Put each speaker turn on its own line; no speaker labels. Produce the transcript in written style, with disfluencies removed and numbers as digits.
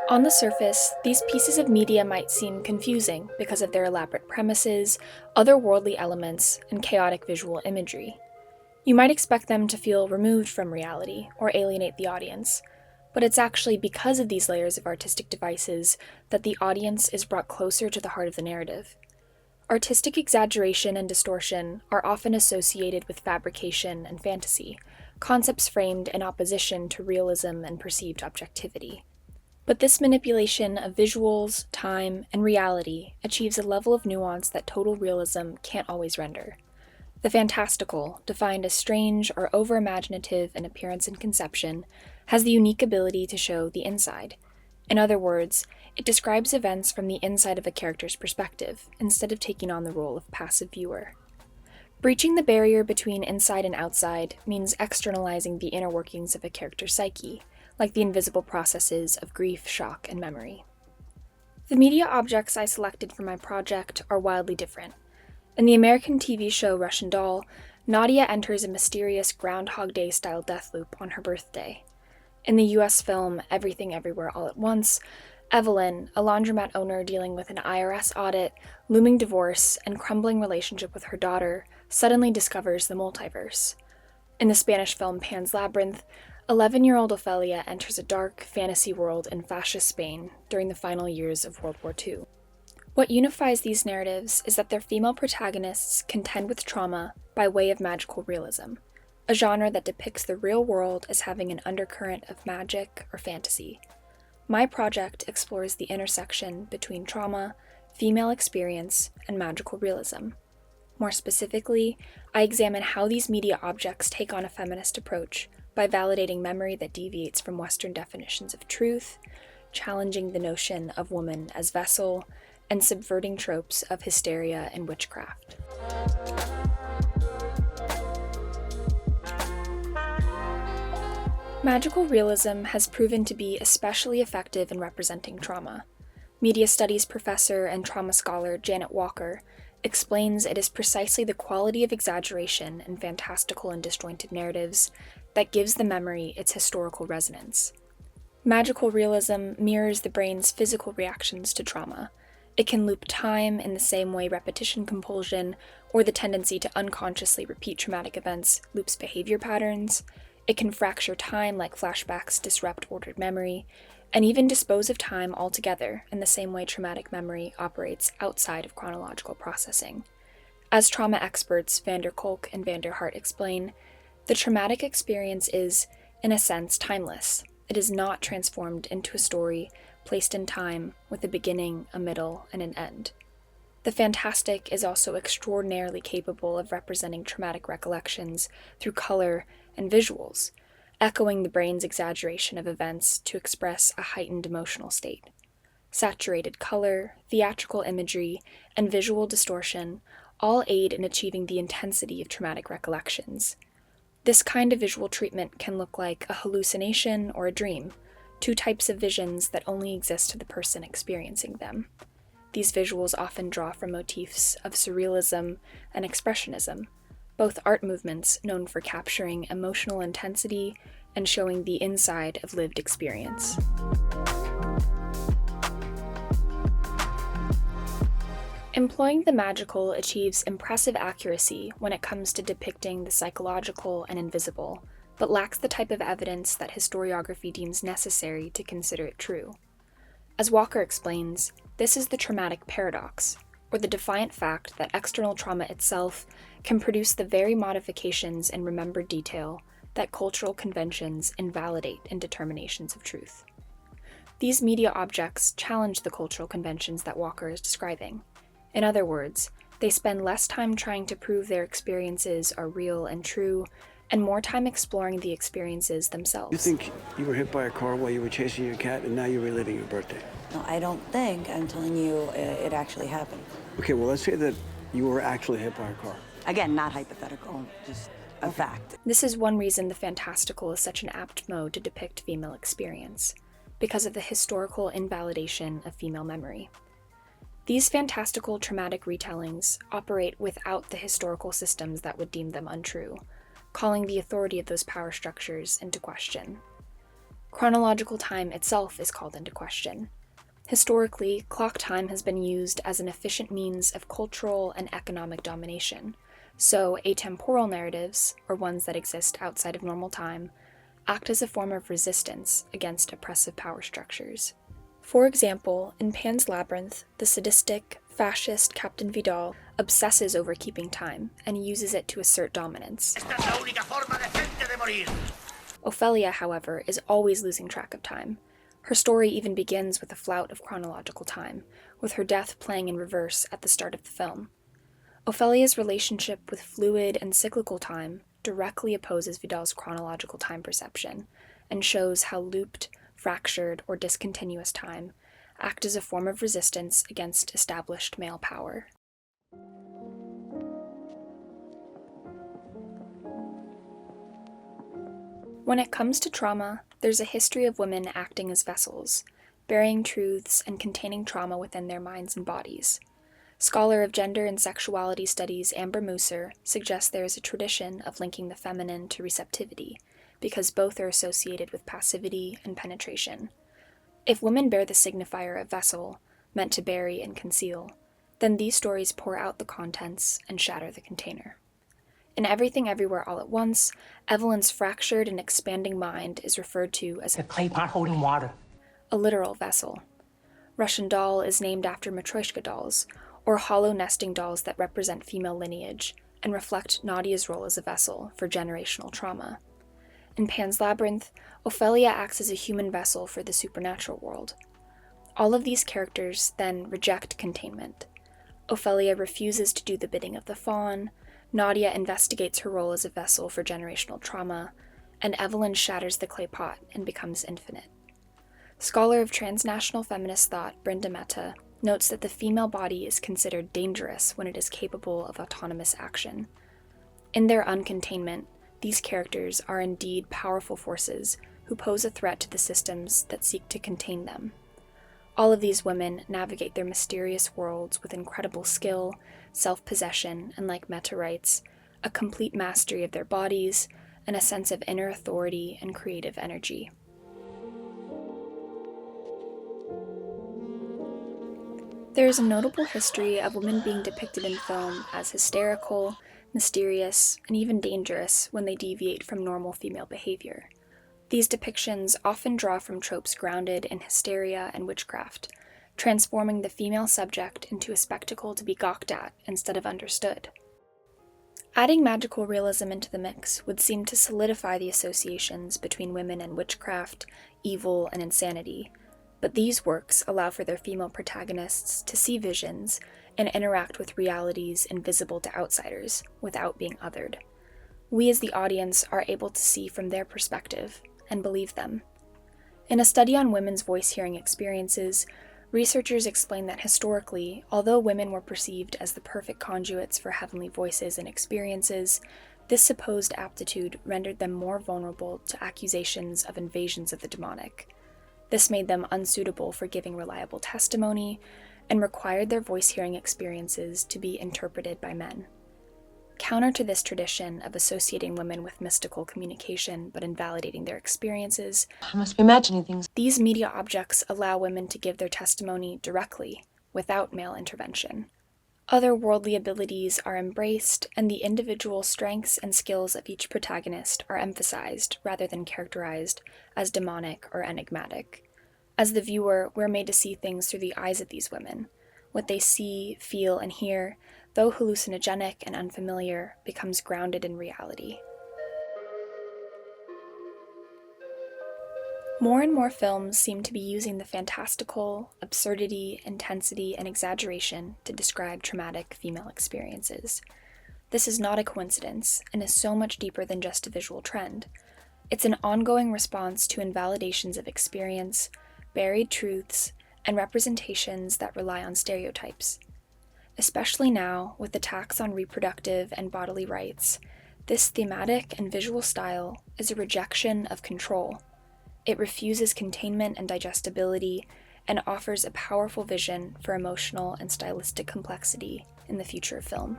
On the surface, these pieces of media might seem confusing because of their elaborate premises, otherworldly elements, and chaotic visual imagery. You might expect them to feel removed from reality or alienate the audience, but it's actually because of these layers of artistic devices that the audience is brought closer to the heart of the narrative. Artistic exaggeration and distortion are often associated with fabrication and fantasy, concepts framed in opposition to realism and perceived objectivity. But this manipulation of visuals, time, and reality achieves a level of nuance that total realism can't always render. The fantastical, defined as strange or over-imaginative in appearance and conception, has the unique ability to show the inside. In other words, it describes events from the inside of a character's perspective, instead of taking on the role of passive viewer. Breaching the barrier between inside and outside means externalizing the inner workings of a character's psyche, like the invisible processes of grief, shock, and memory. The media objects I selected for my project are wildly different. In the American TV show Russian Doll, Nadia enters a mysterious Groundhog Day-style death loop on her birthday. In the US film Everything Everywhere All at Once, Evelyn, a laundromat owner dealing with an IRS audit, looming divorce, and crumbling relationship with her daughter, suddenly discovers the multiverse. In the Spanish film Pan's Labyrinth, 11-year-old Ophelia enters a dark, fantasy world in fascist Spain during the final years of World War II. What unifies these narratives is that their female protagonists contend with trauma by way of magical realism, a genre that depicts the real world as having an undercurrent of magic or fantasy. My project explores the intersection between trauma, female experience, and magical realism. More specifically, I examine how these media objects take on a feminist approach by validating memory that deviates from Western definitions of truth, challenging the notion of woman as vessel, and subverting tropes of hysteria and witchcraft. Magical realism has proven to be especially effective in representing trauma. Media studies professor and trauma scholar Janet Walker explains it is precisely the quality of exaggeration in fantastical and disjointed narratives that gives the memory its historical resonance. Magical realism mirrors the brain's physical reactions to trauma. It can loop time in the same way repetition compulsion, or the tendency to unconsciously repeat traumatic events, loops behavior patterns. It can fracture time like flashbacks disrupt ordered memory, and even dispose of time altogether in the same way traumatic memory operates outside of chronological processing. As trauma experts van der Kolk and van der Hart explain, the traumatic experience is, in a sense, timeless. It is not transformed into a story placed in time with a beginning, a middle, and an end. The fantastic is also extraordinarily capable of representing traumatic recollections through color and visuals, echoing the brain's exaggeration of events to express a heightened emotional state. Saturated color, theatrical imagery, and visual distortion all aid in achieving the intensity of traumatic recollections. This kind of visual treatment can look like a hallucination or a dream, two types of visions that only exist to the person experiencing them. These visuals often draw from motifs of surrealism and expressionism, both art movements known for capturing emotional intensity and showing the inside of lived experience. Employing the magical achieves impressive accuracy when it comes to depicting the psychological and invisible, but lacks the type of evidence that historiography deems necessary to consider it true. As Walker explains, this is the traumatic paradox, or the defiant fact that external trauma itself can produce the very modifications in remembered detail that cultural conventions invalidate in determinations of truth. These media objects challenge the cultural conventions that Walker is describing. In other words, they spend less time trying to prove their experiences are real and true, and more time exploring the experiences themselves.
You think you were hit by a car while you were chasing your cat, and now you're reliving your birthday?
No, I don't think. I'm telling you it actually happened.
Okay, well, let's say that you were actually hit by a car.
Again, not hypothetical, just a fact.
This is one reason the fantastical is such an apt mode to depict female experience, because of the historical invalidation of female memory. These fantastical traumatic retellings operate without the historical systems that would deem them untrue, calling the authority of those power structures into question. Chronological time itself is called into question. Historically, clock time has been used as an efficient means of cultural and economic domination, so atemporal narratives, or ones that exist outside of normal time, act as a form of resistance against oppressive power structures. For example, in Pan's Labyrinth, the sadistic, fascist Captain Vidal obsesses over keeping time and uses it to assert dominance. Ophelia, however, is always losing track of time. Her story even begins with a flout of chronological time, with her death playing in reverse at the start of the film. Ophelia's relationship with fluid and cyclical time directly opposes Vidal's chronological time perception, and shows how looped, fractured, or discontinuous time act as a form of resistance against established male power. When it comes to trauma, there's a history of women acting as vessels, burying truths and containing trauma within their minds and bodies. Scholar of gender and sexuality studies Amber Musser suggests there is a tradition of linking the feminine to receptivity, because both are associated with passivity and penetration. If women bear the signifier of vessel, meant to bury and conceal, then these stories pour out the contents and shatter the container. In Everything Everywhere All at Once, Evelyn's fractured and expanding mind is referred to as
a clay pot holding water,
a literal vessel. Russian Doll is named after Matryoshka dolls, or hollow nesting dolls that represent female lineage and reflect Nadia's role as a vessel for generational trauma. In Pan's Labyrinth, Ophelia acts as a human vessel for the supernatural world. All of these characters then reject containment. Ophelia refuses to do the bidding of the faun, Nadia investigates her role as a vessel for generational trauma, and Evelyn shatters the clay pot and becomes infinite. Scholar of transnational feminist thought Brenda Mehta notes that the female body is considered dangerous when it is capable of autonomous action. In their uncontainment, these characters are indeed powerful forces who pose a threat to the systems that seek to contain them. All of these women navigate their mysterious worlds with incredible skill, self-possession, and, like Mehta writes, a complete mastery of their bodies and a sense of inner authority and creative energy. There is a notable history of women being depicted in film as hysterical, mysterious, and even dangerous when they deviate from normal female behavior. These depictions often draw from tropes grounded in hysteria and witchcraft, transforming the female subject into a spectacle to be gawked at instead of understood. Adding magical realism into the mix would seem to solidify the associations between women and witchcraft, evil, and insanity, but these works allow for their female protagonists to see visions and interact with realities invisible to outsiders without being othered. We as the audience are able to see from their perspective and believe them. In a study on women's voice-hearing experiences, researchers explain that historically, although women were perceived as the perfect conduits for heavenly voices and experiences, this supposed aptitude rendered them more vulnerable to accusations of invasions of the demonic. This made them unsuitable for giving reliable testimony and required their voice-hearing experiences to be interpreted by men. Counter to this tradition of associating women with mystical communication but invalidating their experiences,
I must be imagining things.
These media objects allow women to give their testimony directly, without male intervention. Otherworldly abilities are embraced, and the individual strengths and skills of each protagonist are emphasized rather than characterized as demonic or enigmatic. As the viewer, we're made to see things through the eyes of these women. What they see, feel, and hear, though hallucinogenic and unfamiliar, becomes grounded in reality. More and more films seem to be using the fantastical, absurdity, intensity, and exaggeration to describe traumatic female experiences. This is not a coincidence, and is so much deeper than just a visual trend. It's an ongoing response to invalidations of experience, buried truths, and representations that rely on stereotypes. Especially now, with attacks on reproductive and bodily rights, this thematic and visual style is a rejection of control. It refuses containment and digestibility, and offers a powerful vision for emotional and stylistic complexity in the future of film.